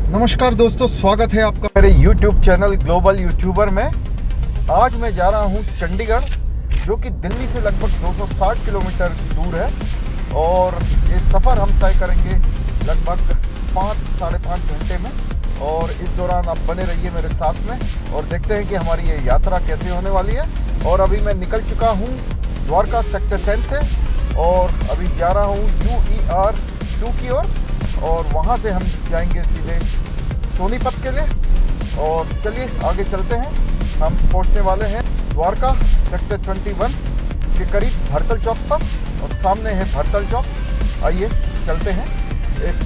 नमस्कार दोस्तों, स्वागत है आपका मेरे YouTube चैनल ग्लोबल यूट्यूबर में। आज मैं जा रहा हूं चंडीगढ़, जो कि दिल्ली से लगभग 260 किलोमीटर दूर है। और ये सफ़र हम तय करेंगे लगभग 5-5.5 घंटे में। और इस दौरान आप बने रहिए मेरे साथ में और देखते हैं कि हमारी ये यात्रा कैसे होने वाली है। और अभी मैं निकल चुका हूँ द्वारका सेक्टर 10 से और अभी जा रहा हूँ UER 2 की ओर। और वहाँ से हम जाएंगे सीधे सोनीपत के लिए। और चलिए आगे चलते हैं। हम पहुँचने वाले हैं द्वारका सेक्टर 21 के करीब भरतल चौक पर, और सामने है भरतल चौक। आइए चलते हैं इस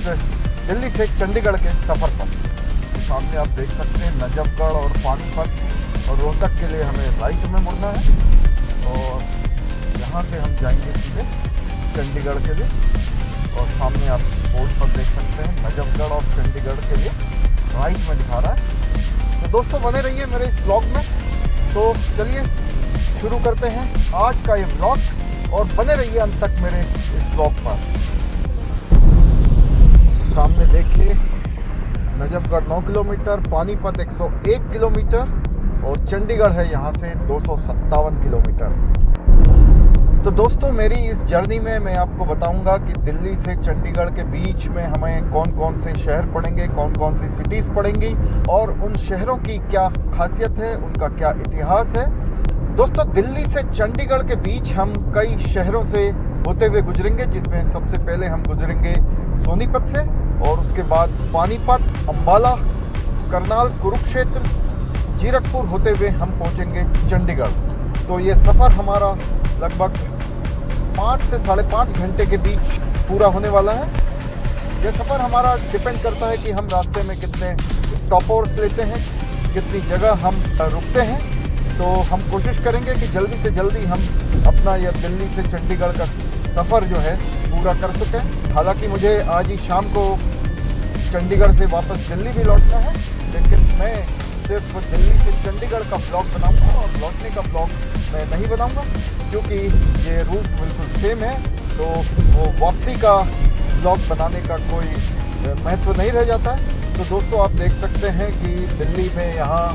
दिल्ली से चंडीगढ़ के सफ़र पर। सामने आप देख सकते हैं नजफगढ़ और पानीपत और रोहतक के लिए हमें राइट में मुड़ना है। और यहाँ से हम जाएंगे सीधे चंडीगढ़ के लिए। और सामने आप बोर्ड पर देख सकते हैं नजफगढ़ और चंडीगढ़ के लिए राइट में दिखा रहा है। तो दोस्तों बने रहिए मेरे इस व्लॉग में। तो चलिए शुरू करते हैं आज का ये व्लॉग और बने रहिए अंत तक मेरे इस व्लॉग पर। सामने देखिए नजफगढ़ 9 किलोमीटर, पानीपत 101 किलोमीटर और चंडीगढ़ है यहाँ से 257 किलोमीटर। तो दोस्तों मेरी इस जर्नी में मैं आपको बताऊंगा कि दिल्ली से चंडीगढ़ के बीच में हमें कौन कौन से शहर पड़ेंगे, कौन कौन सी सिटीज़ पड़ेंगी और उन शहरों की क्या खासियत है, उनका क्या इतिहास है। दोस्तों दिल्ली से चंडीगढ़ के बीच हम कई शहरों से होते हुए गुजरेंगे, जिसमें सबसे पहले हम गुजरेंगे सोनीपत से और उसके बाद पानीपत, अंबाला, करनाल, कुरुक्षेत्र, जीरकपुर होते हुए हम पहुंचेंगे चंडीगढ़। तो ये सफ़र हमारा लगभग 5 से 5.5 घंटे के बीच पूरा होने वाला है। यह सफ़र हमारा डिपेंड करता है कि हम रास्ते में कितने स्टॉप ओवर्स लेते हैं, कितनी जगह हम रुकते हैं। तो हम कोशिश करेंगे कि जल्दी से जल्दी हम अपना यह दिल्ली से चंडीगढ़ का सफ़र जो है पूरा कर सकें। हालांकि मुझे आज ही शाम को चंडीगढ़ से वापस दिल्ली भी लौटना है, लेकिन मैं सिर्फ दिल्ली से चंडीगढ़ का ब्लॉग बनाऊंगा और लौटने का ब्लॉग मैं नहीं बनाऊंगा, क्योंकि ये रूट बिल्कुल सेम है। तो वो वापसी का ब्लॉग बनाने का कोई महत्व नहीं रह जाता है। तो दोस्तों आप देख सकते हैं कि दिल्ली में यहाँ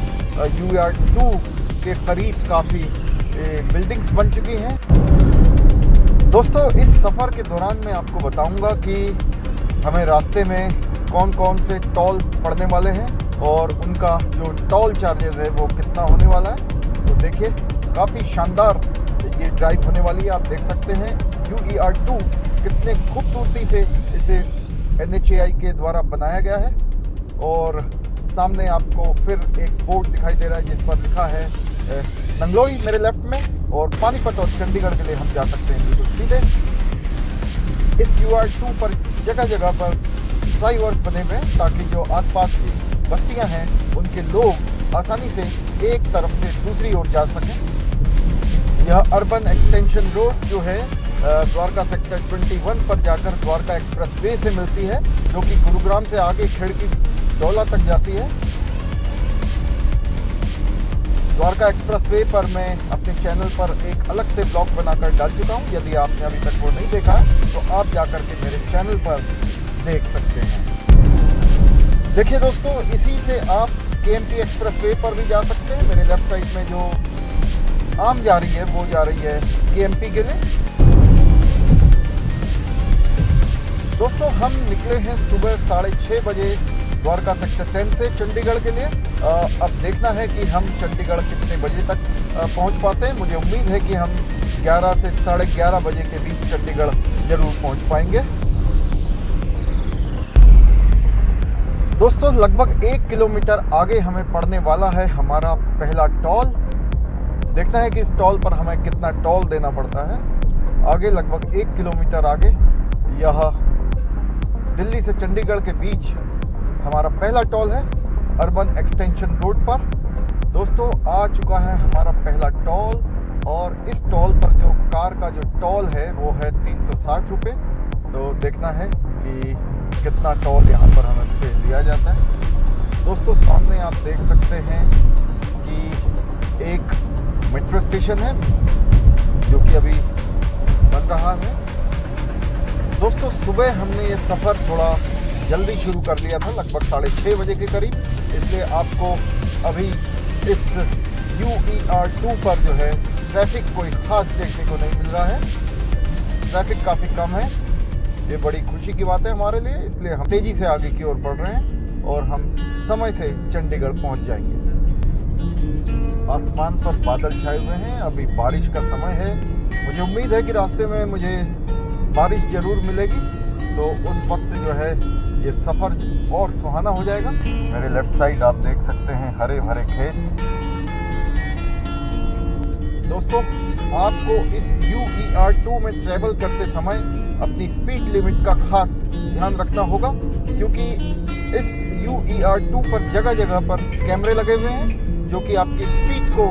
UER 2 के करीब काफ़ी बिल्डिंग्स बन चुकी हैं। दोस्तों इस सफ़र के दौरान मैं आपको बताऊंगा कि हमें रास्ते में कौन कौन से टोल पड़ने वाले हैं और उनका जो टोल चार्जेस है वो कितना होने वाला है। तो देखिए काफ़ी शानदार ये ड्राइव होने वाली है। आप देख सकते हैं UER 2 कितने खूबसूरती से इसे NHAI के द्वारा बनाया गया है। और सामने आपको फिर एक बोर्ड दिखाई दे रहा है जिस पर लिखा है नंगलोई मेरे लेफ्ट में, और पानीपत और चंडीगढ़ के लिए हम जा सकते हैं बिल्कुल सीधे। इस UER 2 पर जगह जगह पर फ्लाईओवर्स बने हुए हैं ताकि जो आसपास की बस्तियां हैं उनके लोग आसानी से एक तरफ से दूसरी ओर जा सकें। यह अर्बन एक्सटेंशन रोड जो है द्वारका सेक्टर 21 पर जाकर द्वारका एक्सप्रेसवे से मिलती है, जो कि गुरुग्राम से आगे खिड़की डोला तक जाती है। द्वारका एक्सप्रेसवे पर मैं अपने चैनल पर एक अलग से ब्लॉग बनाकर डाल चुका हूँ। यदि आपने अभी तक वो नहीं देखा तो आप जाकर के मेरे चैनल पर देख सकते हैं। देखिए दोस्तों इसी से आप KMP एक्सप्रेसवे पर भी जा सकते हैं। मेरे लेफ्ट साइड में जो आम जा रही है वो जा रही है KMP के लिए। दोस्तों हम निकले हैं सुबह 6:30 बजे द्वारका सेक्टर 10 से चंडीगढ़ के लिए। अब देखना है कि हम चंडीगढ़ कितने बजे तक पहुंच पाते हैं। मुझे उम्मीद है कि हम 11 से 11:30 बजे के बीच चंडीगढ़ जरूर पहुंच पाएंगे। दोस्तों लगभग 1 किलोमीटर आगे हमें पड़ने वाला है हमारा पहला टोल। देखना है कि इस टोल पर हमें कितना टोल देना पड़ता है। आगे लगभग 1 किलोमीटर आगे यह दिल्ली से चंडीगढ़ के बीच हमारा पहला टोल है अर्बन एक्सटेंशन रोड पर। दोस्तों आ चुका है हमारा पहला टोल और इस टोल पर जो कार का जो टोल है वो है 360 रुपये। तो देखना है कि कितना टोल यहाँ पर हमसे लिया जाता है। दोस्तों सामने आप देख सकते हैं कि एक मेट्रो स्टेशन है जो कि अभी बन रहा है। दोस्तों सुबह हमने ये सफ़र थोड़ा जल्दी शुरू कर लिया था, लगभग 6:30 बजे के करीब, इसलिए आपको अभी इस UER2 पर जो है ट्रैफिक कोई ख़ास देखने को नहीं मिल रहा है। ट्रैफिक काफ़ी कम है, ये बड़ी खुशी की बात है हमारे लिए, इसलिए हम तेज़ी से आगे की ओर बढ़ रहे हैं और हम समय से चंडीगढ़ पहुंच जाएंगे। आसमान पर बादल छाए हुए हैं, अभी बारिश का समय है। मुझे उम्मीद है कि रास्ते में मुझे बारिश ज़रूर मिलेगी, तो उस वक्त जो है ये सफ़र और सुहाना हो जाएगा। मेरे लेफ्ट साइड आप देख सकते हैं हरे भरे खेत। दोस्तों, आपको इस UER2 में ट्रैवल करते समय अपनी स्पीड लिमिट का खास ध्यान रखना होगा, क्योंकि इस UER2 पर जगह जगह पर कैमरे लगे हुए हैं जो कि आपकी स्पीड को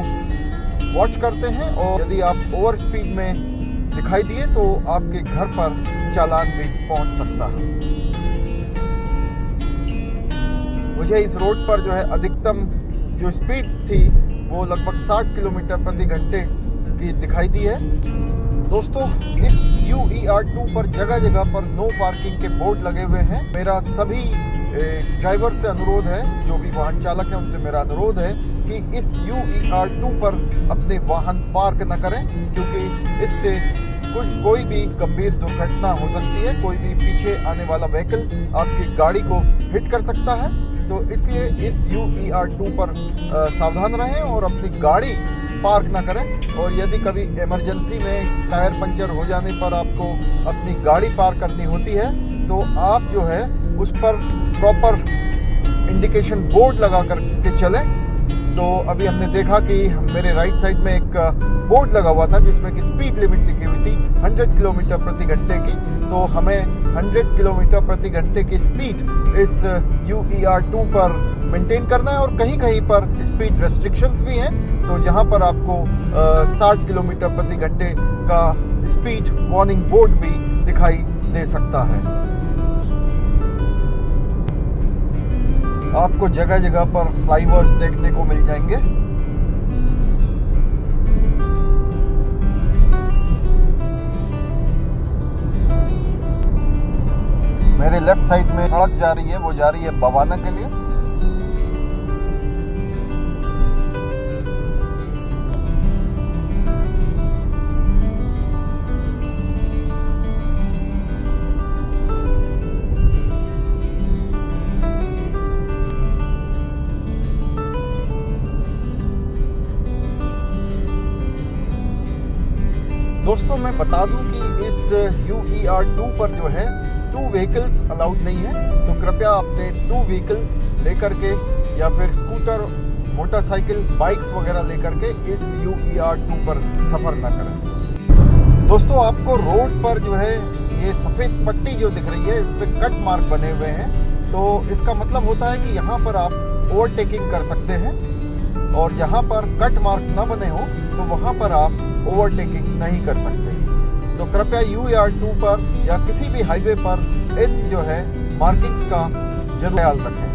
वॉच करते हैं, और यदि आप ओवर स्पीड में दिखाई दिए तो आपके घर पर चालान भी पहुंच सकता है। मुझे इस रोड पर जो है अधिकतम जो स्पीड थी वो लगभग 60 किलोमीटर प्रति घंटे की दिखाई दी है। दोस्तों, इस UER2 पर जगह जगह पर नो पार्किंग के बोर्ड लगे हुए हैं। मेरा सभी ड्राइवर से अनुरोध है, जो भी वाहन चालक है उनसे मेरा अनुरोध है कि इस UER2 पर अपने वाहन पार्क न करें, क्योंकि इससे कोई भी गंभीर दुर्घटना हो सकती है। कोई भी पीछे आने वाला व्हीकल आपकी गाड़ी को हिट कर सकता है, तो इसलिए इस UER2 पर सावधान रहें और अपनी गाड़ी पार्क ना करें। और यदि कभी इमरजेंसी में टायर पंचर हो जाने पर आपको अपनी गाड़ी पार्क करनी होती है, तो आप जो है उस पर प्रॉपर इंडिकेशन बोर्ड लगा कर के चलें। तो अभी हमने देखा कि मेरे राइट साइड में एक बोर्ड लगा हुआ था जिसमें कि स्पीड लिमिट लिखी हुई थी 100 किलोमीटर प्रति घंटे की, तो हमें 100 किलोमीटर प्रति घंटे की स्पीड इस UER2 पर मेंटेन करना है। और कहीं कहीं पर स्पीड रेस्ट्रिक्शंस भी हैं, तो जहां पर आपको 60 किलोमीटर प्रति घंटे का स्पीड वार्निंग बोर्ड भी दिखाई दे सकता है। आपको जगह जगह पर फ्लाईओवर्स देखने को मिल जाएंगे। मेरे लेफ्ट साइड में सड़क जा रही है, वो जा रही है बवाना के लिए। दोस्तों, मैं बता दूं कि इस UER2 पर जो है 2 व्हीकल्स अलाउड नहीं है, तो कृपया अपने 2 व्हीकल लेकर के या फिर स्कूटर, मोटरसाइकिल, बाइक्स वगैरह लेकर के इस UER2 पर सफ़र ना करें। दोस्तों, आपको रोड पर जो है ये सफ़ेद पट्टी जो दिख रही है, इस पर कट मार्क बने हुए हैं, तो इसका मतलब होता है कि यहाँ पर आप ओवरटेकिंग कर सकते हैं, और जहाँ पर कट मार्क ना बने हो तो वहाँ पर आप ओवरटेकिंग नहीं कर सकते। तो कृपया UER2 पर या किसी भी हाईवे पर इन जो है मार्किंग्स का जरूर ख्याल रखें।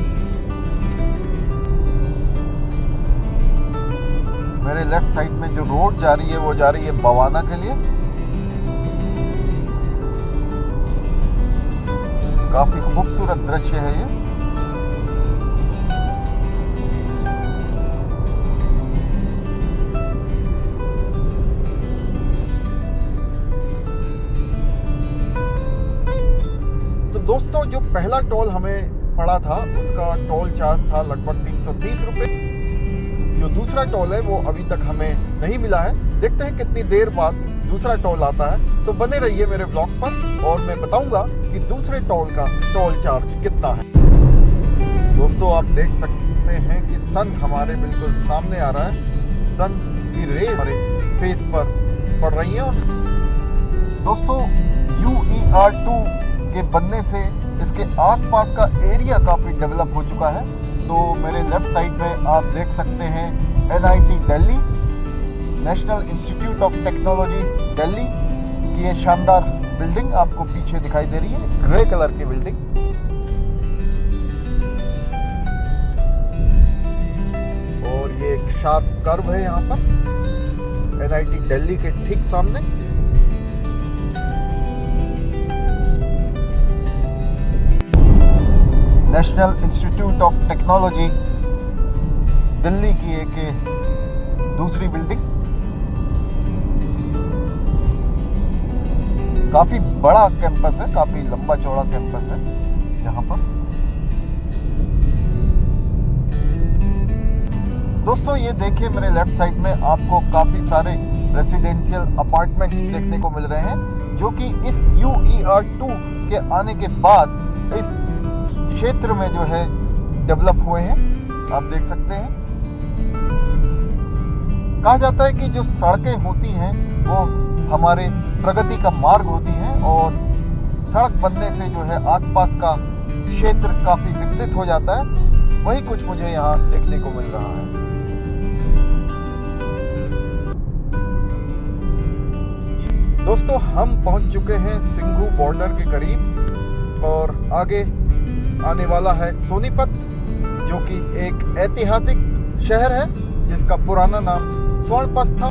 मेरे लेफ्ट साइड में जो रोड जा रही है वो जा रही है बवाना के लिए। काफी खूबसूरत दृश्य है ये। दोस्तों, जो पहला टोल हमें पड़ा था उसका टोल चार्ज था लगभग 330 रुपये। जो दूसरा टोल है वो अभी तक हमें नहीं मिला है। देखते हैं कितनी देर बाद दूसरा टोल आता है। तो बने रहिए मेरे ब्लॉग पर और मैं बताऊंगा कि दूसरे टोल का टोल चार्ज कितना है। दोस्तों, आप देख सकते हैं कि सन हमारे बिल्कुल सामने आ रहा है। सन की रेज हमारे फेस पर पड़ रही है। और दोस्तों, UER2 के बनने से इसके आसपास का एरिया काफ़ी डेवलप हो चुका है। तो मेरे लेफ्ट साइड में आप देख सकते हैं NIT Delhi, national institute of technology Delhi की ये शानदार बिल्डिंग आपको पीछे दिखाई दे रही है, ग्रे कलर की बिल्डिंग। और ये एक शार्प कर्व है यहाँ पर NIT दिल्ली के ठीक सामने। National institute of technology Delhi की एक दूसरी बिल्डिंग। काफी बड़ा कैंपस है, काफी लंबा चौड़ा कैंपस है यहाँ पर। दोस्तों ये देखिए मेरे लेफ्ट साइड में आपको काफी सारे रेसिडेंशियल अपार्टमेंट्स देखने को मिल रहे हैं, जो कि इस UER2 के आने के बाद इस क्षेत्र में जो है डेवलप हुए हैं। आप देख सकते हैं, कहा जाता है कि जो सड़कें होती हैं वो हमारे प्रगति का मार्ग होती हैं, और सड़क बनने से जो है आसपास का क्षेत्र काफी विकसित हो जाता है। वही कुछ मुझे यहाँ देखने को मिल रहा है। दोस्तों हम पहुंच चुके हैं सिंघू बॉर्डर के करीब, और आगे आने वाला है सोनीपत, जो कि एक ऐतिहासिक शहर है जिसका पुराना नाम स्वर्णपत था।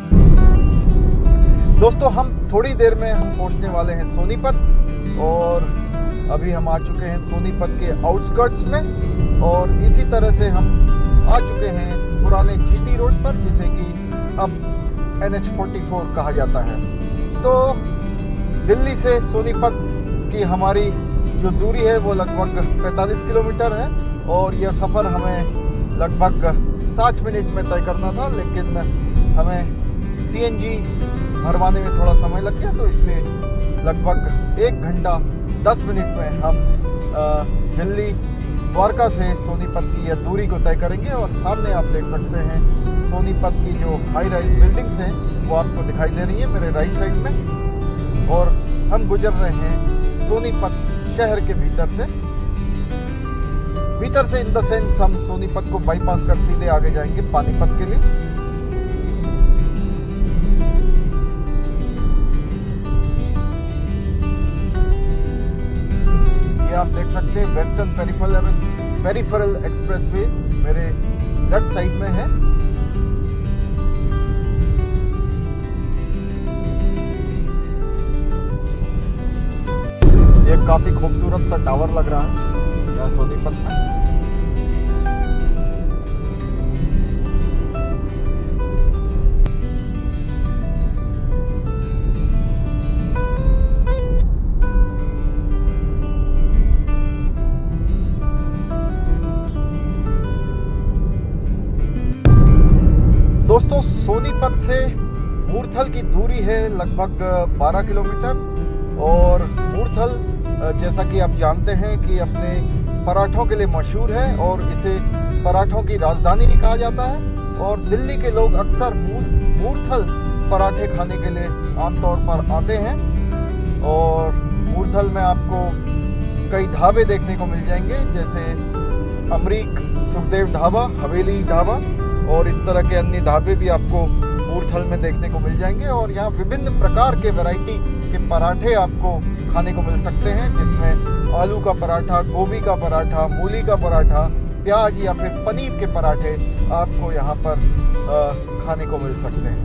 दोस्तों हम थोड़ी देर में हम पहुंचने वाले हैं सोनीपत, और अभी हम आ चुके हैं सोनीपत के आउटस्कर्ट्स में, और इसी तरह से हम आ चुके हैं पुराने GT रोड पर, जिसे कि अब NH44 कहा जाता है। तो दिल्ली से सोनीपत की हमारी जो दूरी है वो लगभग 45 किलोमीटर है, और यह सफ़र हमें लगभग 60 मिनट में तय करना था, लेकिन हमें CNG भरवाने में थोड़ा समय लग गया, तो इसलिए लगभग 1 घंटा 10 मिनट में हम दिल्ली द्वारका से सोनीपत की यह दूरी को तय करेंगे। और सामने आप देख सकते हैं सोनीपत की जो हाई राइज बिल्डिंग्स हैं वो आपको दिखाई दे रही है मेरे राइट साइड में, और हम गुजर रहे हैं सोनीपत शहर के भीतर से इन द सेंस हम सोनीपत को बाईपास कर सीधे आगे जाएंगे पानीपत के लिए। ये आप देख सकते हैं वेस्टर्न पेरिफेरल एक्सप्रेसवे मेरे लेफ्ट साइड में है। ये काफी खूबसूरत सा टावर लग रहा है यहाँ सोनीपत में। दोस्तों सोनीपत से मूर्थल की दूरी है लगभग 12 किलोमीटर, और मूर्थल जैसा कि आप जानते हैं कि अपने पराठों के लिए मशहूर है, और इसे पराठों की राजधानी भी कहा जाता है। और दिल्ली के लोग अक्सर मूर्थल पराठे खाने के लिए आमतौर पर आते हैं, और मूर्थल में आपको कई ढाबे देखने को मिल जाएंगे, जैसे अमरीक, सुखदेव ढाबा, हवेली ढाबा, और इस तरह के अन्य ढाबे भी आपको मूर्थल में देखने को मिल जाएंगे। और यहाँ विभिन्न प्रकार के वैरायटी के पराठे आपको खाने को मिल सकते हैं, जिसमें आलू का पराठा, गोभी का पराठा, मूली का पराठा, प्याज या फिर पनीर के पराठे आपको यहाँ पर खाने को मिल सकते हैं।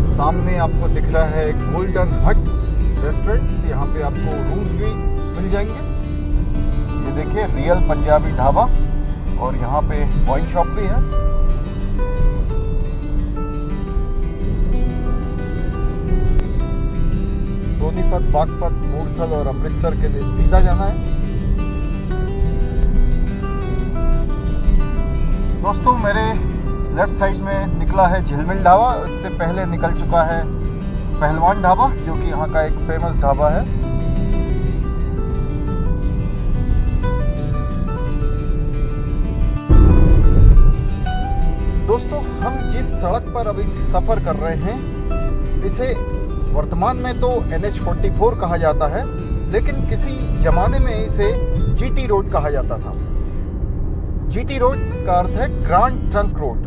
सामने आपको दिख रहा है गोल्डन हट रेस्टोरेंट्स, यहाँ पे आपको रूम्स भी मिल जाएंगे। ये देखिए रियल पंजाबी ढाबा, और यहाँ पे वाइन शॉप भी है। सोनीपत, बागपत, मूर्थल और अमृतसर के लिए सीधा जाना है। दोस्तों मेरे लेफ्ट साइड में निकला है झिलमिल ढाबा, इससे पहले निकल चुका है पहलवान ढाबा, जो कि यहाँ का एक फेमस ढाबा है। दोस्तों हम जिस सड़क पर अभी सफ़र कर रहे हैं इसे वर्तमान में तो NH44 कहा जाता है, लेकिन किसी ज़माने में इसे GT रोड कहा जाता था। GT रोड का अर्थ है ग्रांड ट्रंक रोड।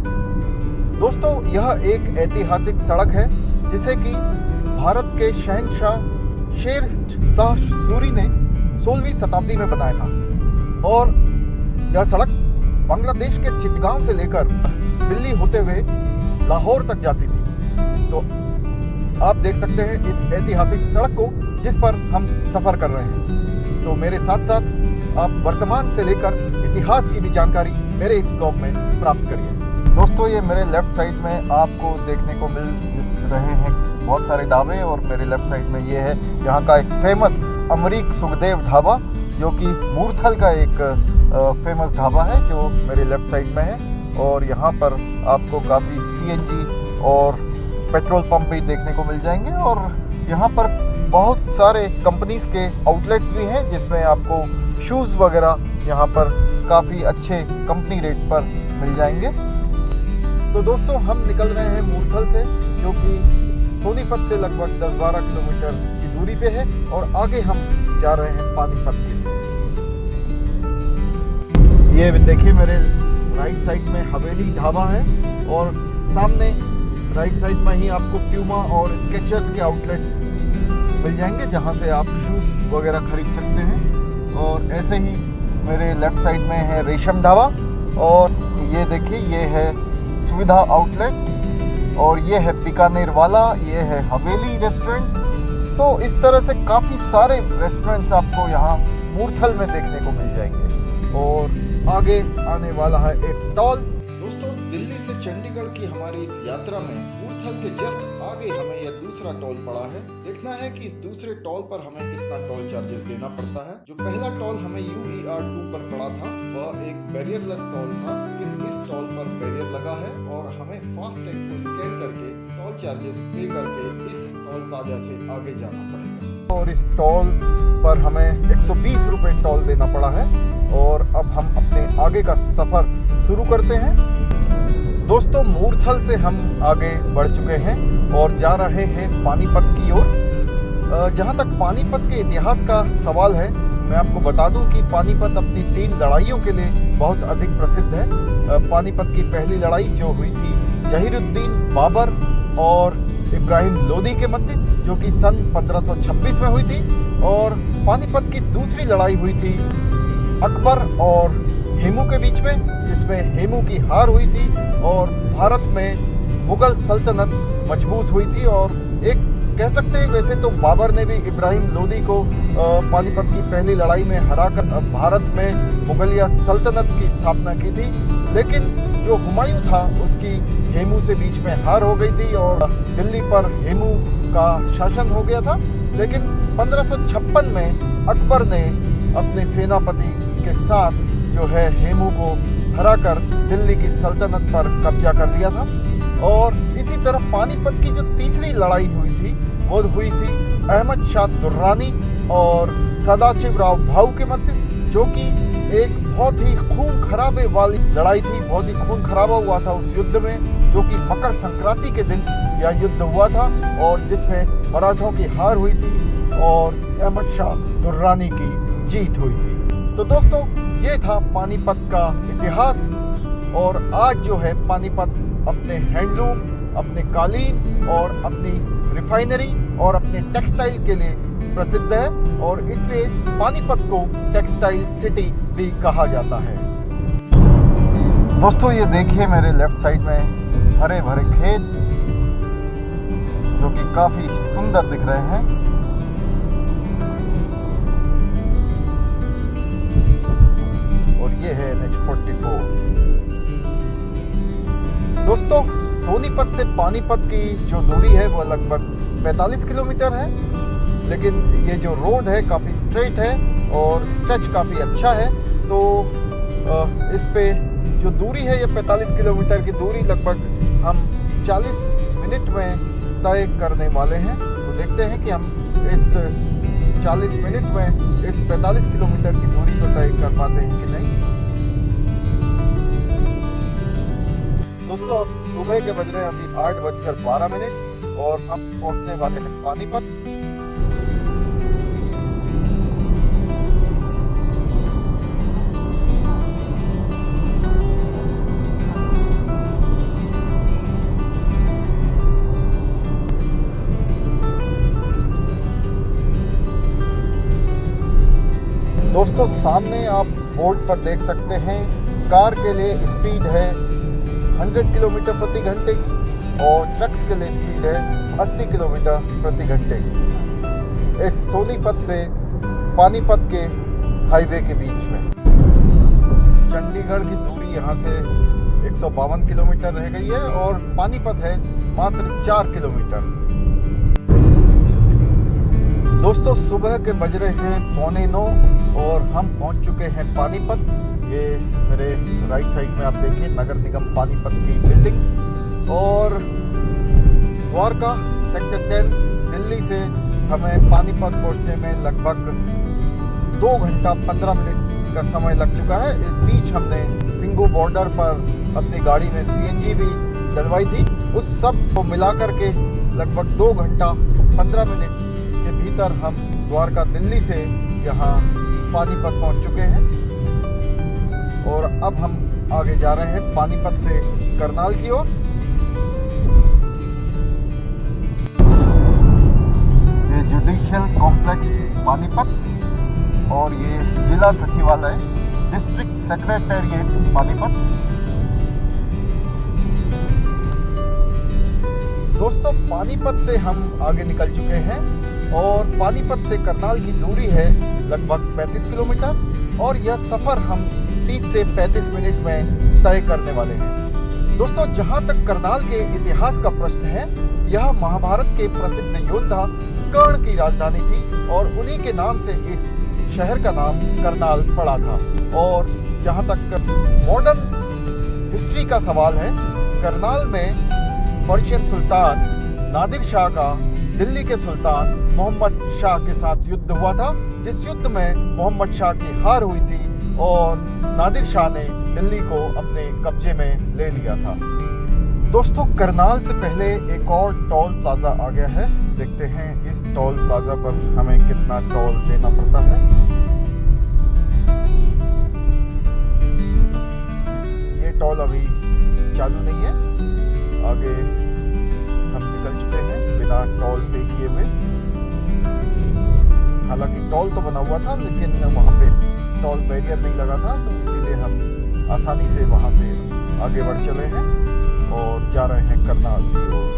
दोस्तों यह एक ऐतिहासिक सड़क है जिसे कि भारत के शहंशाह शेर शाह सूरी ने 16वीं शताब्दी में बनाया था, और यह सड़क बांग्लादेश के चिटगांव से लेकर दिल्ली होते हुए लाहौर तक जाती थी। तो आप देख सकते हैं इस ऐतिहासिक सड़क को जिस पर हम सफ़र कर रहे हैं। तो मेरे साथ साथ आप वर्तमान से लेकर इतिहास की भी जानकारी मेरे इस ब्लॉग में प्राप्त करिए। दोस्तों, ये मेरे लेफ्ट साइड में आपको देखने को मिल रहे हैं बहुत सारे ढाबे, और मेरे लेफ्ट साइड में ये है यहाँ का एक फेमस अमरीक सुखदेव ढाबा, जो कि मूर्थल का एक फेमस ढाबा है जो मेरे लेफ्ट साइड में है। और यहाँ पर आपको काफ़ी CNG और पेट्रोल पंप भी देखने को मिल जाएंगे, और यहाँ पर बहुत सारे कंपनीज के आउटलेट्स भी हैं जिसमें आपको शूज़ वगैरह यहाँ पर काफ़ी अच्छे कंपनी रेट पर मिल जाएंगे। तो दोस्तों, हम निकल रहे हैं मूर्थल से, जो कि सोनीपत से लगभग 10-12 किलोमीटर की दूरी पे है, और आगे हम जा रहे हैं पानीपत के लिए। ये देखिए, मेरे राइट साइड में हवेली ढाबा है, और सामने राइट साइड में ही आपको प्यूमा और स्केचर्स के आउटलेट मिल जाएंगे, जहां से आप शूज़ वगैरह खरीद सकते हैं। और ऐसे ही मेरे लेफ्ट साइड में है रेशम ढाबा, और ये देखिए, ये है सुविधा आउटलेट, और ये है बीकानेर वाला, ये है हवेली रेस्टोरेंट। तो इस तरह से काफ़ी सारे रेस्टोरेंट्स आपको यहाँ मूर्थल में देखने को मिल जाएंगे। और आगे आने वाला है एक टॉल। दोस्तों, दिल्ली से चंडीगढ़ की हमारी इस यात्रा में मूर्थल के जस्ट आगे हमें यह दूसरा टोल पड़ा है। देखना है कि इस दूसरे टोल पर हमें कितना टोल चार्जेस देना पड़ता है। जो पहला टोल हमें UER2 पर पड़ा था, वह एक बैरियरलेस टोल था, लेकिन इस टोल पर बैरियर लगा है, और हमें फास्टैग को स्कैन करके टोल चार्जेस पे करके इस टोल प्लाजा से आगे जाना पड़ेगा। और इस टोल पर हमें 120 रुपये टोल देना पड़ा है, और अब हम अपने आगे का सफर शुरू करते हैं। दोस्तों, मूर्थल से हम आगे बढ़ चुके हैं और जा रहे हैं पानीपत की ओर। जहाँ तक पानीपत के इतिहास का सवाल है, मैं आपको बता दूं कि पानीपत अपनी 3 लड़ाइयों के लिए बहुत अधिक प्रसिद्ध है। पानीपत की पहली लड़ाई जो हुई थी जहीरुद्दीन बाबर और इब्राहिम लोदी के मध्य, जो कि सन 1526 में हुई थी। और पानीपत की दूसरी लड़ाई हुई थी अकबर और हेमू के बीच में, जिसमें हेमू की हार हुई थी और भारत में मुगल सल्तनत मजबूत हुई थी। और एक कह सकते हैं, वैसे तो बाबर ने भी इब्राहिम लोदी को पानीपत की पहली लड़ाई में हराकर भारत में मुगलिया सल्तनत की स्थापना की थी, लेकिन जो हुमायूं था उसकी हेमू से बीच में हार हो गई थी और दिल्ली पर हेमू का शासन हो गया था। लेकिन 1556 में अकबर ने अपने सेनापति के साथ जो है हेमू को हराकर दिल्ली की सल्तनत पर कब्जा कर लिया था। और इसी तरह पानीपत की जो तीसरी लड़ाई हुई थी, वो हुई थी अहमद शाह दुर्रानी और सदाशिवराव भाऊ के मध्य, जो कि एक बहुत ही खून खराबे वाली लड़ाई थी। बहुत ही खून खराबा हुआ था उस युद्ध में, जो कि मकर संक्रांति के दिन यह युद्ध हुआ था, और जिसमें मराठों की हार हुई थी और अहमद शाह दुर्रानी की जीत हुई थी। तो दोस्तों, ये था पानीपत का इतिहास। और आज जो है पानीपत अपने हैंडलूम, अपने कालीन और अपनी रिफाइनरी और अपने टेक्सटाइल के लिए प्रसिद्ध है, और इसलिए पानीपत को टेक्सटाइल सिटी भी कहा जाता है। दोस्तों, ये देखिए, मेरे लेफ्ट साइड में हरे भरे खेत जो कि काफी सुंदर दिख रहे हैं। ये है NH44। दोस्तों, सोनीपत से पानीपत की जो दूरी है वो लगभग 45 किलोमीटर है, लेकिन ये जो रोड है काफ़ी स्ट्रेट है और स्ट्रेच काफ़ी अच्छा है। तो इस पे जो दूरी है, ये 45 किलोमीटर की दूरी लगभग हम 40 मिनट में तय करने वाले हैं। तो देखते हैं कि हम इस 40 मिनट में इस 45 किलोमीटर की दूरी को तय कर पाते हैं कि नहीं। दोस्तों, सुबह के बज रहे हैं अभी 8:12 और हम पहुंचने वाले हैं पानीपत। दोस्तों, सामने आप बोर्ड पर देख सकते हैं, कार के लिए स्पीड है 100 किलोमीटर प्रति घंटे की और ट्रक्स के लिए स्पीड है 80 किलोमीटर प्रति घंटे की। इस सोनीपत से पानीपत के हाईवे के बीच में। चंडीगढ़ की दूरी यहाँ से 152 किलोमीटर रह गई है और पानीपत है मात्र 4 किलोमीटर। दोस्तों सुबह के बज रहे हैं 8:45 और हम पहुँच चुके हैं पानीपत। ये मेरे राइट साइड में आप देखिए नगर निगम पानीपत की बिल्डिंग। और द्वारका सेक्टर 10 दिल्ली से हमें पानीपत पहुंचने में लगभग 2 घंटा 15 मिनट का समय लग चुका है। इस बीच हमने सिंगू बॉर्डर पर अपनी गाड़ी में CNG भी डलवाई थी। उस सब को मिलाकर के लगभग 2 घंटा 15 मिनट के भीतर हम द्वारका दिल्ली से यहाँ पानीपत पहुँच चुके हैं। और अब हम आगे जा रहे हैं पानीपत से करनाल की ओर। ये जुडिशियल कॉम्प्लेक्स पानीपत और ये जिला सचिवालय डिस्ट्रिक्ट सेक्रेटेरिएट पानीपत। दोस्तों पानीपत से हम आगे निकल चुके हैं और पानीपत से करनाल की दूरी है लगभग 35 किलोमीटर और यह सफ़र हम 30 से 35 मिनट में तय करने वाले हैं। दोस्तों जहां तक करनाल के इतिहास का प्रश्न है, यह महाभारत के प्रसिद्ध योद्धा कर्ण की राजधानी थी और उन्हीं के नाम से इस शहर का नाम करनाल पड़ा था। और जहां तक मॉडर्न हिस्ट्री का सवाल है, करनाल में पर्शियन सुल्तान नादिर शाह का दिल्ली के सुल्तान मोहम्मद शाह के साथ युद्ध हुआ था, जिस युद्ध में मोहम्मद शाह की हार हुई थी और नादिर शाह ने दिल्ली को अपने कब्जे में ले लिया था। दोस्तों करनाल से पहले एक और टोल प्लाजा आ गया है। देखते हैं इस टोल प्लाजा पर हमें कितना टोल देना पड़ता है। ये टोल अभी चालू नहीं है, आगे हम निकल चुके हैं बिना टोल पे किए हुए। हालांकि टोल तो बना हुआ था लेकिन वहाँ पे टोल बैरियर नहीं लगा था, तो इसीलिए हम आसानी से वहाँ से आगे बढ़ चले हैं और जा रहे हैं करनाल की ओर।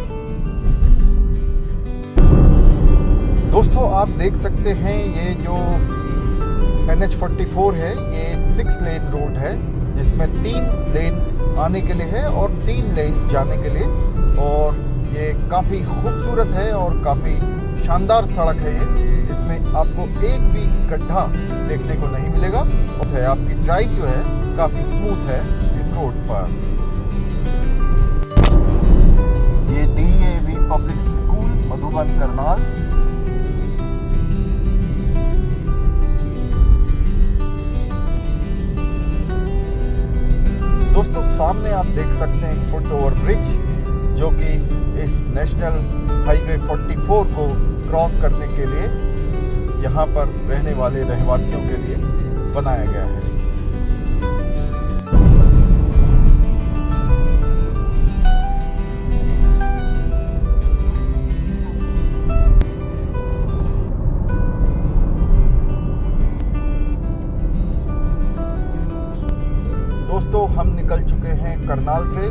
दोस्तों आप देख सकते हैं ये जो NH44 है, ये 6 लेन रोड है जिसमें 3 लेन आने के लिए है और 3 लेन जाने के लिए। और ये काफ़ी खूबसूरत है और काफ़ी शानदार सड़क है ये। इसमें आपको एक भी गड्ढा देखने को नहीं मिलेगा और आपकी ड्राइव जो है काफ़ी स्मूथ है इस रोड पर। ये DAV public school Madhuban Karnal. दोस्तों सामने आप देख सकते हैं फुट ओवर ब्रिज जो कि इस नेशनल हाईवे 44 को क्रॉस करने के लिए यहाँ पर रहने वाले रहवासियों के लिए बनाया गया है। दोस्तों हम निकल चुके हैं करनाल से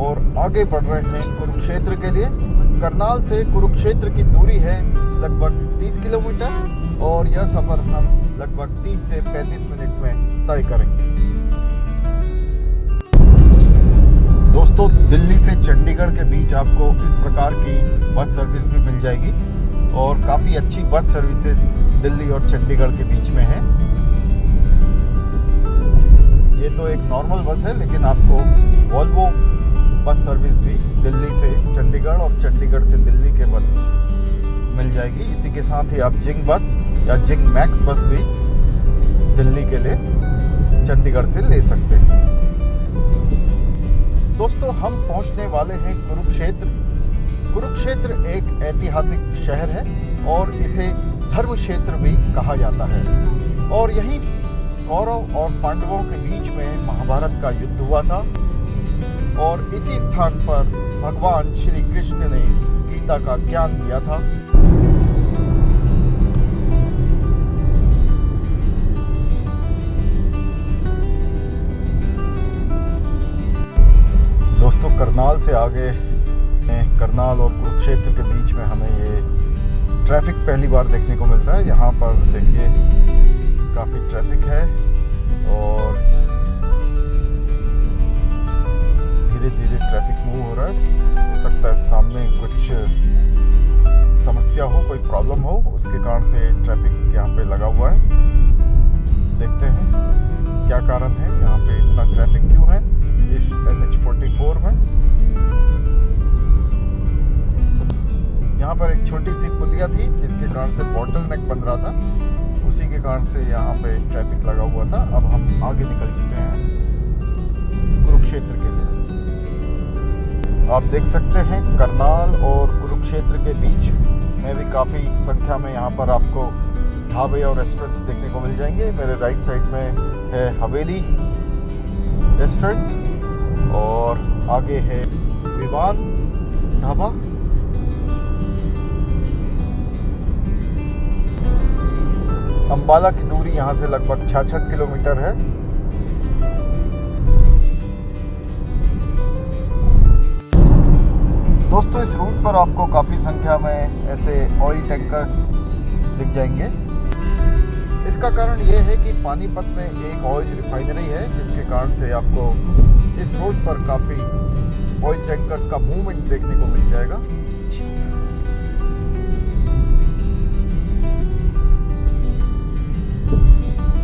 और आगे बढ़ रहे हैं कुरुक्षेत्र के लिए। करनाल से कुरुक्षेत्र की दूरी है लगभग 30 किलोमीटर और यह सफ़र हम लगभग 30 से 35 मिनट में तय करेंगे। दोस्तों दिल्ली से चंडीगढ़ के बीच आपको इस प्रकार की बस सर्विस भी मिल जाएगी और काफ़ी अच्छी बस सर्विसेज दिल्ली और चंडीगढ़ के बीच में है। ये तो एक नॉर्मल बस है लेकिन आपको वॉल्वो बस सर्विस भी दिल्ली से चंडीगढ़ और चंडीगढ़ से दिल्ली के बाद मिल जाएगी। इसी के साथ ही आप जिंग बस या जिंग मैक्स बस भी दिल्ली के लिए चंडीगढ़ से ले सकते हैं। दोस्तों हम पहुंचने वाले हैं कुरुक्षेत्र। कुरुक्षेत्र एक ऐतिहासिक शहर है और इसे धर्म क्षेत्र भी कहा जाता है और यहीं कौरव और पांडवों के बीच में महाभारत का युद्ध हुआ था और इसी स्थान पर भगवान श्री कृष्ण ने गीता का ज्ञान दिया था। दोस्तों करनाल से आगे करनाल और कुरुक्षेत्र के बीच में हमें ये ट्रैफिक पहली बार देखने को मिल रहा है। यहाँ पर देखिए काफ़ी ट्रैफिक है और धीरे धीरे ट्रैफिक मूव हो रहा है। हो सकता है सामने कुछ समस्या हो, कोई प्रॉब्लम हो, उसके कारण से ट्रैफिक यहाँ पे लगा हुआ है। देखते हैं क्या कारण है, यहाँ पे इतना ट्रैफिक क्यों है इस NH44 में। यहाँ पर एक छोटी सी पुलिया थी जिसके कारण से बॉटल नेक बन रहा था, उसी के कारण से यहाँ पे ट्रैफिक लगा हुआ था। अब हम आगे निकल चुके हैं कुरुक्षेत्र के लिए। आप देख सकते हैं करनाल और कुरुक्षेत्र के बीच में भी काफ़ी संख्या में यहाँ पर आपको ढाबे और रेस्टोरेंट्स देखने को मिल जाएंगे। मेरे राइट साइड में है हवेली रेस्टोरेंट और आगे है विवान ढाबा। अंबाला की दूरी यहाँ से लगभग 66 किलोमीटर है। दोस्तों, इस रूट पर आपको काफ़ी संख्या में ऐसे ऑयल टैंकर्स दिख जाएंगे। इसका कारण ये है कि पानीपत में एक ऑयल रिफाइनरी है, जिसके कारण से आपको इस रोड पर काफ़ी ऑयल टैंकर्स का मूवमेंट देखने को मिल जाएगा।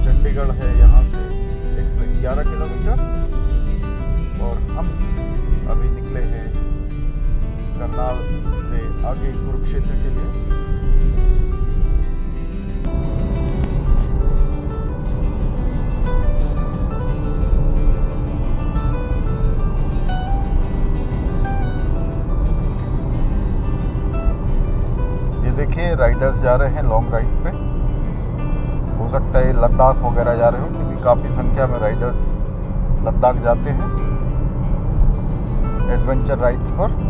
चंडीगढ़ है यहाँ से 111 किलोमीटर और हम अभी निकले हैं करनाल से आगे कुरुक्षेत्र के लिए। ये देखिए राइडर्स जा रहे हैं लॉन्ग राइड पे। हो सकता है लद्दाख वगैरह जा रहे हो, क्योंकि काफ़ी संख्या में राइडर्स लद्दाख जाते हैं एडवेंचर राइड्स पर।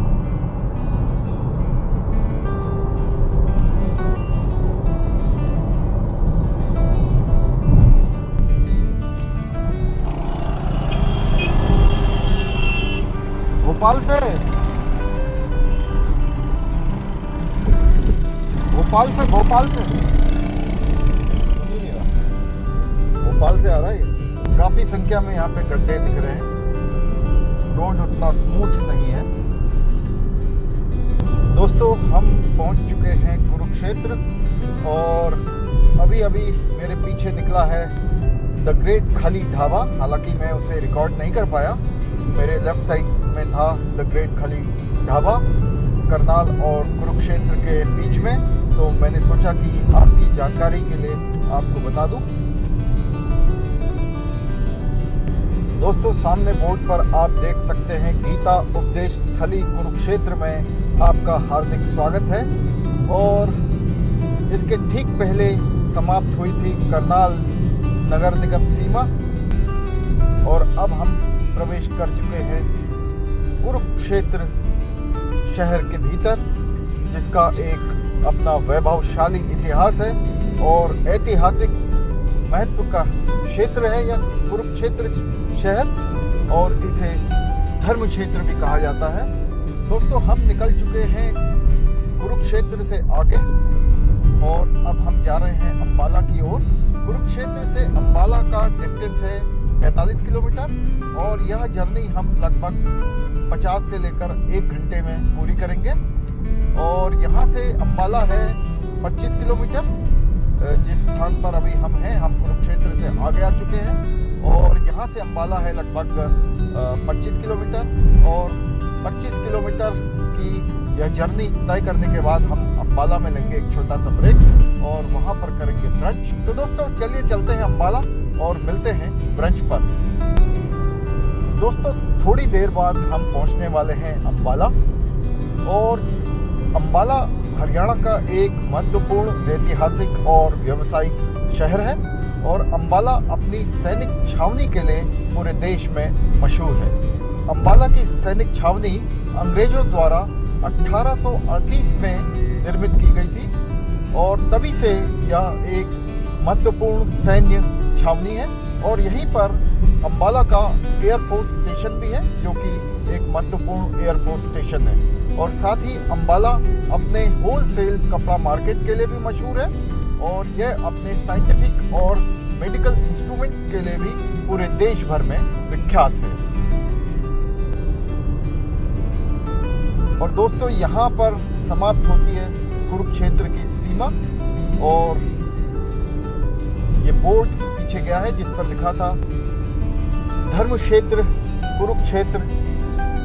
भोपाल से आ रहा है ये। काफी संख्या में यहाँ पे गड्ढे दिख रहे हैं, रोड उतना स्मूथ नहीं है। दोस्तों, हम पहुंच चुके हैं कुरुक्षेत्र और अभी अभी मेरे पीछे निकला है द ग्रेट खली ढाबा। हालांकि मैं उसे रिकॉर्ड नहीं कर पाया, मेरे लेफ्ट साइड में था द ग्रेट खली ढाबा करनाल और कुरुक्षेत्र के बीच में। तो मैंने सोचा कि आपकी जानकारी के लिए आपको बता दूं। दोस्तों, सामने बोर्ड पर आप देख सकते हैं गीता उपदेश स्थली कुरुक्षेत्र में आपका हार्दिक स्वागत है। और इसके ठीक पहले समाप्त हुई थी करनाल नगर निगम सीमा और अब हम प्रवेश कर चुके हैं कुरुक्षेत्र शहर के भीतर, जिसका एक अपना वैभवशाली इतिहास है और ऐतिहासिक महत्व का क्षेत्र है यह कुरुक्षेत्र शहर, और इसे धर्म क्षेत्र भी कहा जाता है। दोस्तों, हम निकल चुके हैं कुरुक्षेत्र से आगे और अब हम जा रहे हैं अंबाला की ओर। कुरुक्षेत्र से अंबाला का डिस्टेंस है 45 किलोमीटर और यह जर्नी हम लगभग 50 से लेकर 1 घंटे में पूरी करेंगे। और यहाँ से अंबाला है 25 किलोमीटर। जिस स्थान पर अभी हम हैं, हम कुरुक्षेत्र से आगे आ चुके हैं और यहाँ से अंबाला है लगभग 25 किलोमीटर। और 25 किलोमीटर की यह जर्नी तय करने के बाद हम अंबाला में लेंगे एक छोटा सा ब्रेक और वहाँ पर करेंगे ब्रंच। तो दोस्तों, चलिए चलते हैं अंबाला और मिलते हैं ब्रंच पर। दोस्तों, थोड़ी देर बाद हम पहुँचने वाले हैं अंबाला। और अंबाला हरियाणा का एक महत्वपूर्ण ऐतिहासिक और व्यावसायिक शहर है और अंबाला अपनी सैनिक छावनी के लिए पूरे देश में मशहूर है। अंबाला की सैनिक छावनी अंग्रेजों द्वारा 1838 में निर्मित की गई थी और तभी से यह एक महत्वपूर्ण सैन्य छावनी है। और यहीं पर अंबाला का एयरफोर्स स्टेशन भी है, जो कि एक महत्वपूर्ण एयरफोर्स स्टेशन है। और साथ ही अंबाला अपने होलसेल कपड़ा मार्केट के लिए भी मशहूर है और यह अपने साइंटिफिक और मेडिकल इंस्ट्रूमेंट के लिए भी पूरे देश भर में विख्यात है। और दोस्तों यहाँ पर समाप्त होती है कुरुक्षेत्र की सीमा और ये बोर्ड पीछे गया है जिस पर लिखा था धर्म क्षेत्र कुरुक्षेत्र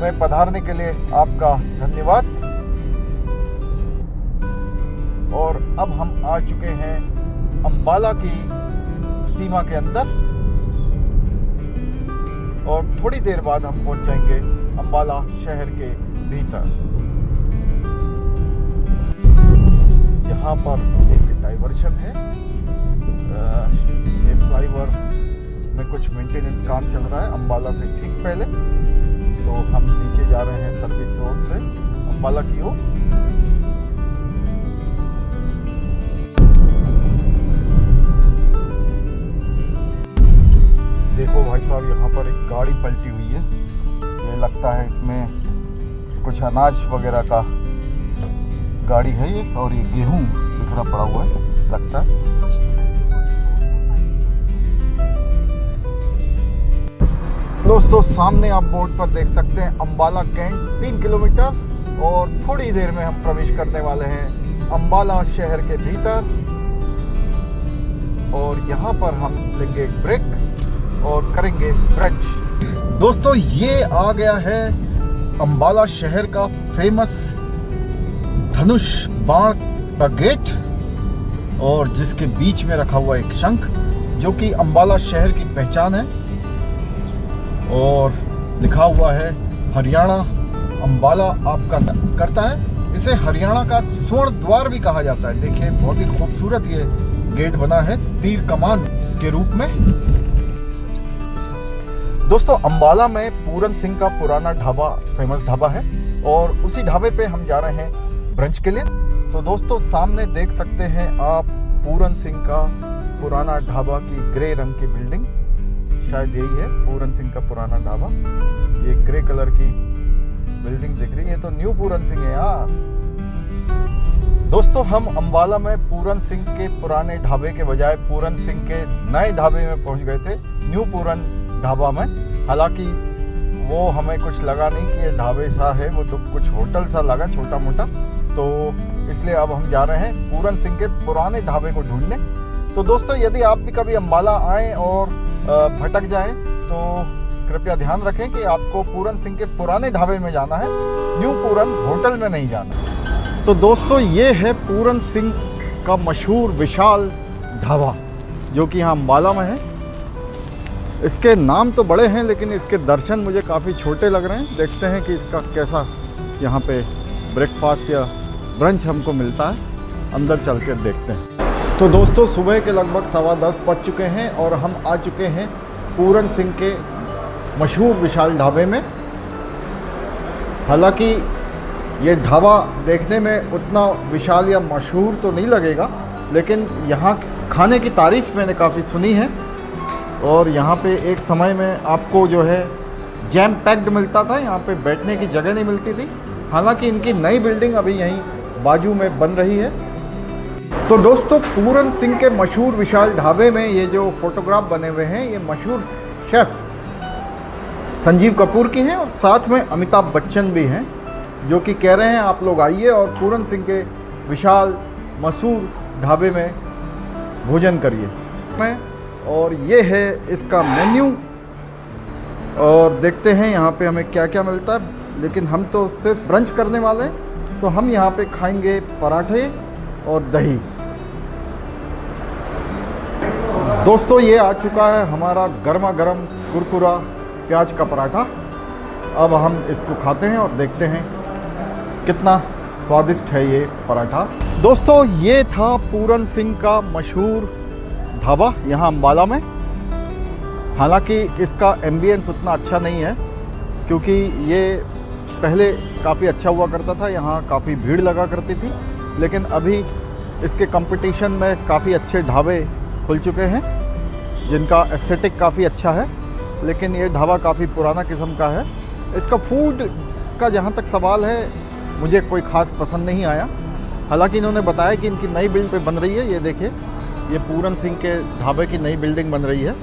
में पधारने के लिए आपका धन्यवाद। और अब हम आ चुके हैं अंबाला की सीमा के अंदर और थोड़ी देर बाद हम पहुंच जाएंगे अंबाला शहर के भीतर। यहाँ पर एक डाइवर्शन है, ये फ्लाईओवर में कुछ मेंटेनेंस काम चल रहा है अंबाला से ठीक पहले, तो हम नीचे जा रहे हैं सर्विस रोड से अंबाला की ओर। देखो भाई साहब, यहाँ पर एक गाड़ी पलटी हुई है, ये लगता है इसमें कुछ अनाज वगैरह का गाड़ी है ये, और ये गेहूं बिखरा पड़ा हुआ है लगता है। दोस्तों सामने आप बोर्ड पर देख सकते हैं अंबाला कैंट 3 किलोमीटर, और थोड़ी देर में हम प्रवेश करने वाले हैं अंबाला शहर के भीतर। और यहाँ पर हम लेंगे एक ब्रेक और करेंगे ब्रंच। दोस्तों ये आ गया है अंबाला शहर का फेमस धनुष बाण का गेट, और जिसके बीच में रखा हुआ एक शंख जो कि अंबाला शहर की पहचान है, और लिखा हुआ है हरियाणा अंबाला आपका करता है। इसे हरियाणा का स्वर्ण द्वार भी कहा जाता है। देखिए बहुत ही खूबसूरत ये गेट बना है तीर कमान के रूप में। दोस्तों अंबाला में पूरन सिंह का पुराना ढाबा फेमस ढाबा है, और उसी ढाबे पे हम जा रहे हैं ब्रंच के लिए। तो दोस्तों सामने देख सकते हैं आप पूरन सिंह का पुराना ढाबा की ग्रे रंग की बिल्डिंग, शायद यही है पूरन सिंह का पुराना ढाबा। ये ग्रे कलर की बिल्डिंग दिख रही है, तो न्यू पूरन सिंह है यार। दोस्तों हम अंबाला में पूरन सिंह के पुराने ढाबे के बजाय पूरन सिंह के नए ढाबे में पहुंच गए थे, न्यू पूरन ढाबा में। हालांकि वो हमें कुछ लगा नहीं कि ये ढाबे सा है, वो तो कुछ होटल सा लगा छोटा मोटा, तो इसलिए अब हम जा रहे हैं पूरन सिंह के पुराने ढाबे को ढूंढने। तो दोस्तों यदि आप भी कभी अंबाला आएँ और भटक जाएं तो कृपया ध्यान रखें कि आपको पूरन सिंह के पुराने ढाबे में जाना है, न्यू पूरन होटल में नहीं जाना। तो दोस्तों ये है पूरन सिंह का मशहूर विशाल ढाबा जो कि यहाँ अंबाला में है। इसके नाम तो बड़े हैं लेकिन इसके दर्शन मुझे काफ़ी छोटे लग रहे हैं। देखते हैं कि इसका कैसा यहाँ पे ब्रेकफास्ट या ब्रंच हमको मिलता है, अंदर चल के देखते हैं। तो दोस्तों सुबह के लगभग 10:15 बज चुके हैं और हम आ चुके हैं पूरन सिंह के मशहूर विशाल ढाबे में। हालांकि ये ढाबा देखने में उतना विशाल या मशहूर तो नहीं लगेगा, लेकिन यहाँ खाने की तारीफ़ मैंने काफ़ी सुनी है, और यहाँ पे एक समय में आपको जो है जैम पैक्ड मिलता था, यहाँ पे बैठने की जगह नहीं मिलती थी। हालांकि इनकी नई बिल्डिंग अभी यहीं बाजू में बन रही है। तो दोस्तों पूरन सिंह के मशहूर विशाल ढाबे में ये जो फोटोग्राफ बने हुए हैं ये मशहूर शेफ़ संजीव कपूर की हैं, और साथ में अमिताभ बच्चन भी हैं, जो कि कह रहे हैं आप लोग आइए और पूरन सिंह के विशाल मशहूर ढाबे में भोजन करिए। और ये है इसका मेन्यू, और देखते हैं यहाँ पे हमें क्या क्या मिलता है। लेकिन हम तो सिर्फ ब्रंच करने वाले हैं, तो हम यहाँ पे खाएंगे पराठे और दही। दोस्तों ये आ चुका है हमारा गर्मा गर्म कुरकुरा प्याज का पराठा। अब हम इसको खाते हैं और देखते हैं कितना स्वादिष्ट है ये पराठा। दोस्तों ये था पूरन सिंह का मशहूर ढाबा यहाँ अंबाला में। हालांकि इसका एम्बियंस उतना अच्छा नहीं है, क्योंकि ये पहले काफ़ी अच्छा हुआ करता था, यहाँ काफ़ी भीड़ लगा करती थी। लेकिन अभी इसके कंपटीशन में काफ़ी अच्छे ढाबे खुल चुके हैं जिनका एस्थेटिक काफ़ी अच्छा है, लेकिन ये ढाबा काफ़ी पुराना किस्म का है। इसका फूड का जहाँ तक सवाल है मुझे कोई ख़ास पसंद नहीं आया। हालांकि इन्होंने बताया कि इनकी नई बिल्ड पे बन रही है, ये देखिए ये पूरन सिंह के ढाबे की नई बिल्डिंग बन रही है।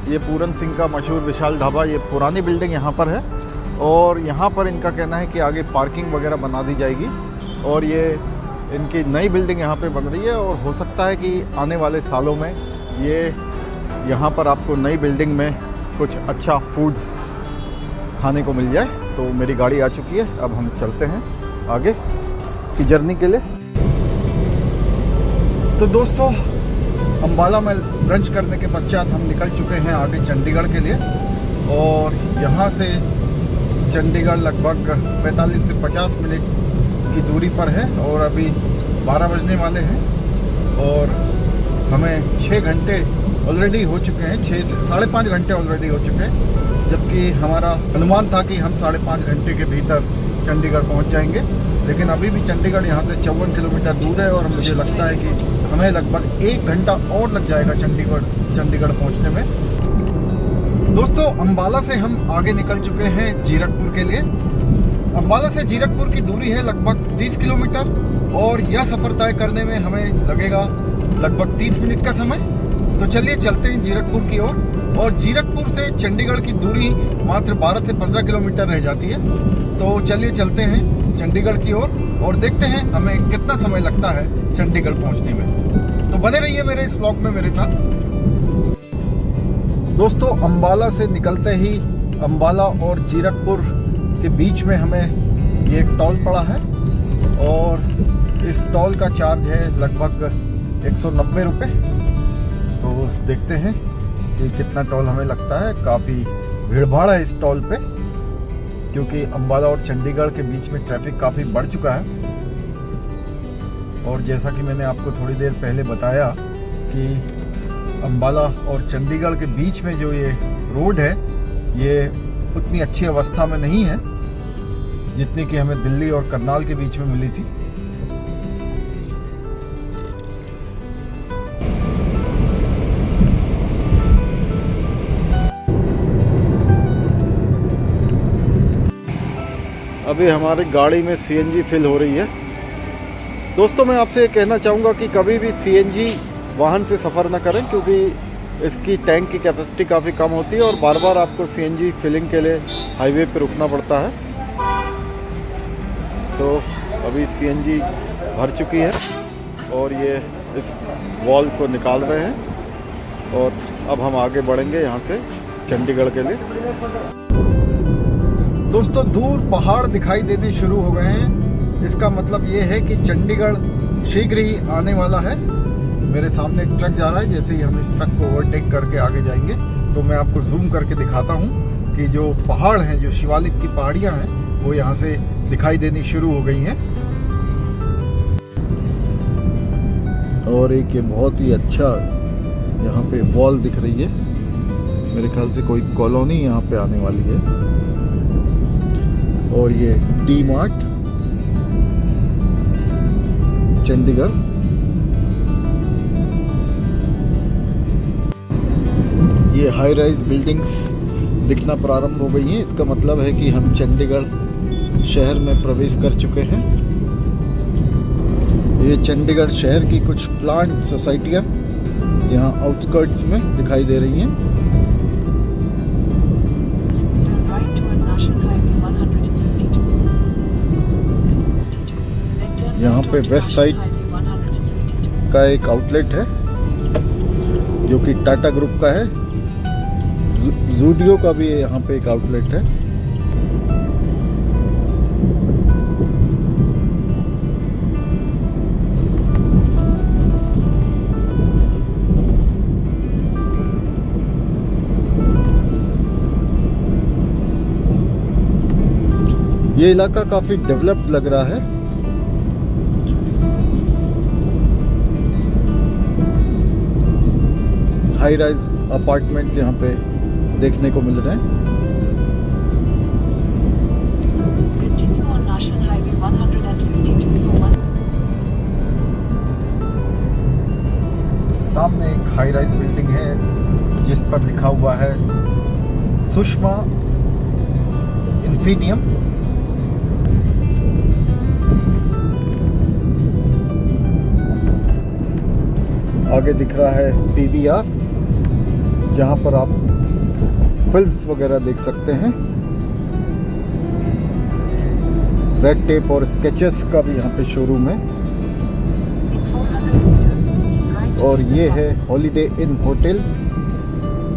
ये पूरन सिंह का मशहूर विशाल ढाबा, ये पुरानी बिल्डिंग यहाँ पर है और यहाँ पर इनका कहना है कि आगे पार्किंग वगैरह बना दी जाएगी और ये इनकी नई बिल्डिंग यहाँ पे बन रही है और हो सकता है कि आने वाले सालों में ये यहाँ पर आपको नई बिल्डिंग में कुछ अच्छा फूड खाने को मिल जाए। तो मेरी गाड़ी आ चुकी है, अब हम चलते हैं आगे की जर्नी के लिए। तो दोस्तों, अम्बाला में ब्रंच करने के पश्चात हम निकल चुके हैं आगे चंडीगढ़ के लिए और यहाँ से चंडीगढ़ लगभग 45 से 50 मिनट की दूरी पर है और अभी 12 बजने वाले हैं और हमें 6 घंटे ऑलरेडी हो चुके हैं, 6 से 5.5 घंटे ऑलरेडी हो चुके हैं, जबकि हमारा अनुमान था कि हम 5.5 घंटे के भीतर चंडीगढ़ पहुंच जाएंगे। लेकिन अभी भी चंडीगढ़ यहाँ से 54 किलोमीटर दूर है और मुझे लगता है कि हमें लगभग 1 घंटा और लग जाएगा चंडीगढ़ पहुँचने में। दोस्तों, अम्बाला से हम आगे निकल चुके हैं जीरकपुर के लिए। अम्बाला से जीरकपुर की दूरी है लगभग 30 किलोमीटर और यह सफ़र तय करने में हमें लगेगा लगभग 30 मिनट का समय। तो चलिए चलते हैं जीरकपुर की ओर और जीरकपुर से चंडीगढ़ की दूरी मात्र 12 से 15 किलोमीटर रह जाती है। तो चलिए चलते हैं चंडीगढ़ की ओर और देखते हैं हमें कितना समय लगता है चंडीगढ़ पहुंचने में। तो बने रहिए मेरे इस व्लॉग में मेरे साथ। दोस्तों, अम्बाला से निकलते ही अम्बाला और जीरकपुर के बीच में हमें ये एक टोल पड़ा है और इस टोल का चार्ज है लगभग 190 रुपये। तो देखते हैं कि कितना टोल हमें लगता है। काफ़ी भीड़ भाड़ है इस टोल पे क्योंकि अम्बाला और चंडीगढ़ के बीच में ट्रैफिक काफ़ी बढ़ चुका है और जैसा कि मैंने आपको थोड़ी देर पहले बताया कि अम्बाला और चंडीगढ़ के बीच में जो ये रोड है ये उतनी अच्छी अवस्था में नहीं है जितनी कि हमें दिल्ली और करनाल के बीच में मिली थी। अभी हमारी गाड़ी में सीएनजी फिल हो रही है। दोस्तों, मैं आपसे ये कहना चाहूँगा कि कभी भी सीएनजी वाहन से सफ़र ना करें क्योंकि इसकी टैंक की कैपेसिटी काफ़ी कम होती है और बार बार आपको सीएनजी फिलिंग के लिए हाईवे पर रुकना पड़ता है। तो अभी सीएनजी भर चुकी है और ये इस वॉल को निकाल रहे हैं और अब हम आगे बढ़ेंगे यहाँ से चंडीगढ़ के लिए। दोस्तों, दूर पहाड़ दिखाई देने शुरू हो गए हैं। इसका मतलब ये है कि चंडीगढ़ शीघ्र ही आने वाला है। मेरे सामने एक ट्रक जा रहा है, जैसे ही हम इस ट्रक को ओवरटेक करके आगे जाएंगे तो मैं आपको जूम करके दिखाता हूँ कि जो पहाड़ हैं, जो शिवालिक की पहाड़ियाँ हैं, वो यहाँ से दिखाई देनी शुरू हो गई हैं। और एक ये बहुत ही अच्छा यहाँ पे वॉल दिख रही है। मेरे ख्याल से कोई कॉलोनी यहाँ पे आने वाली है। और ये डी मार्ट चंडीगढ़। ये हाई राइज बिल्डिंग्स दिखना प्रारंभ हो गई हैं। इसका मतलब है कि हम चंडीगढ़ शहर में प्रवेश कर चुके हैं। ये चंडीगढ़ शहर की कुछ प्लांट सोसाइटियाँ यहाँ आउटस्कर्ट्स में दिखाई दे रही हैं। यहाँ पे वेस्ट साइड का एक आउटलेट है जो कि टाटा ग्रुप का है। ज़ूडियो का भी यहाँ पे एक आउटलेट है। ये इलाका काफी डेवलप्ड लग रहा है। हाई राइज अपार्टमेंट्स यहाँ पे देखने को मिल रहे हैं। सामने एक हाई राइज बिल्डिंग है जिस पर लिखा हुआ है सुषमा इन्फिनियम। आगे दिख रहा है PVR, जहाँ पर आप फिल्म्स वगैरह देख सकते हैं। रेड टेप और स्केचेस का भी यहाँ पे शोरूम है। और ये है हॉलिडे इन होटल।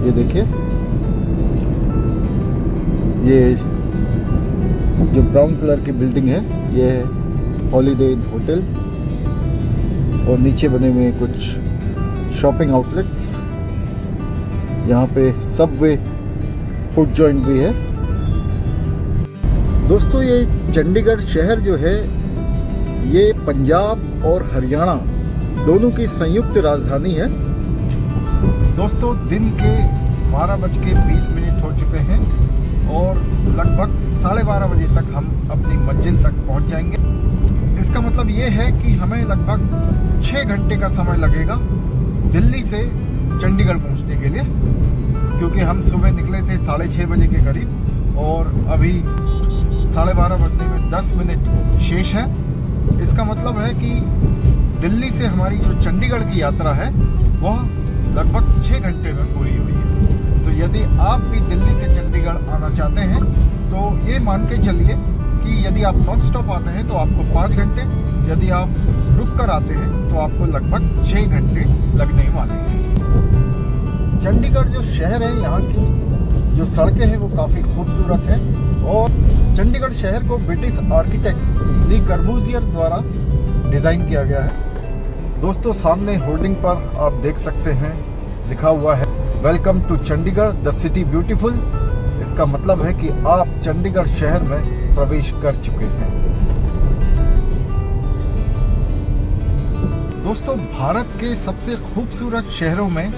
ये देखिए, ये जो ब्राउन कलर की बिल्डिंग है ये है हॉलिडे इन होटल। और नीचे बने हुए कुछ शॉपिंग आउटलेट्स। यहाँ पे सबवे फूड जॉइंट भी है। दोस्तों, ये चंडीगढ़ शहर जो है ये पंजाब और हरियाणा दोनों की संयुक्त राजधानी है। दोस्तों, दिन के 12:20 हो चुके हैं और लगभग 12:30 बजे तक हम अपनी मंजिल तक पहुंच जाएंगे। इसका मतलब ये है कि हमें लगभग 6 घंटे का समय लगेगा दिल्ली से चंडीगढ़ पहुंचने के लिए, क्योंकि हम सुबह निकले थे 6:30 बजे के करीब और अभी 12:30 बजने में 10 मिनट शेष है। इसका मतलब है कि दिल्ली से हमारी जो चंडीगढ़ की यात्रा है वह लगभग 6 घंटे में पूरी हुई है। तो यदि आप भी दिल्ली से चंडीगढ़ आना चाहते हैं तो ये मान के चलिए कि यदि आप नॉन स्टॉप आते हैं तो आपको 5 घंटे, यदि आप रुक कर आते हैं तो आपको लगभग 6 घंटे लगने वाले हैं। चंडीगढ़ जो शहर है, यहाँ की जो सड़कें हैं वो काफ़ी खूबसूरत हैं और चंडीगढ़ शहर को ब्रिटिश आर्किटेक्ट ली कर्बूजियर द्वारा डिज़ाइन किया गया है। दोस्तों, सामने होर्डिंग पर आप देख सकते हैं लिखा हुआ है welcome to Chandigarh the city beautiful. इसका मतलब है कि आप चंडीगढ़ शहर में प्रवेश कर चुके हैं। दोस्तों, भारत के सबसे खूबसूरत शहरों में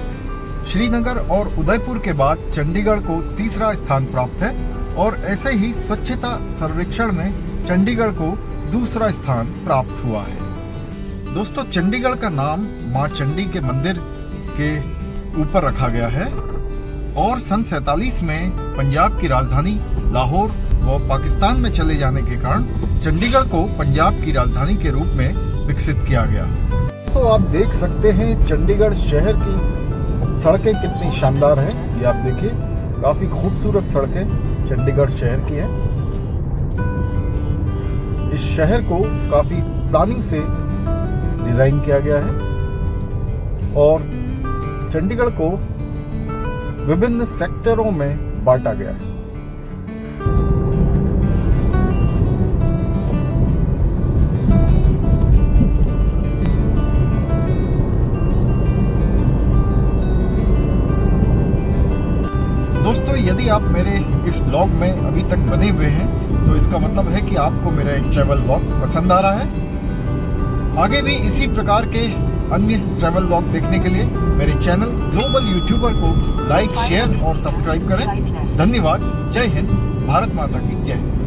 श्रीनगर और उदयपुर के बाद चंडीगढ़ को तीसरा स्थान प्राप्त है और ऐसे ही स्वच्छता सर्वेक्षण में चंडीगढ़ को दूसरा स्थान प्राप्त हुआ है। दोस्तों, चंडीगढ़ का नाम मां चंडी के मंदिर के ऊपर रखा गया है और सन 47 में पंजाब की राजधानी लाहौर व पाकिस्तान में चले जाने के कारण चंडीगढ़ को पंजाब की राजधानी के रूप में विकसित किया गया। तो आप देख सकते हैं चंडीगढ़ शहर की सड़कें कितनी शानदार हैं। ये आप देखिए, काफ़ी खूबसूरत सड़कें चंडीगढ़ शहर की है। इस शहर को काफ़ी प्लानिंग से डिज़ाइन किया गया है और चंडीगढ़ को विभिन्न सेक्टरों में बांटा गया है। दोस्तों, यदि आप मेरे इस व्लॉग में अभी तक बने हुए हैं तो इसका मतलब है कि आपको मेरा ट्रैवल व्लॉग पसंद आ रहा है। आगे भी इसी प्रकार के अन्य ट्रैवल व्लॉग देखने के लिए मेरे चैनल ग्लोबल यूट्यूबर को लाइक, शेयर और सब्सक्राइब करें। धन्यवाद। जय हिंद। भारत माता की जय।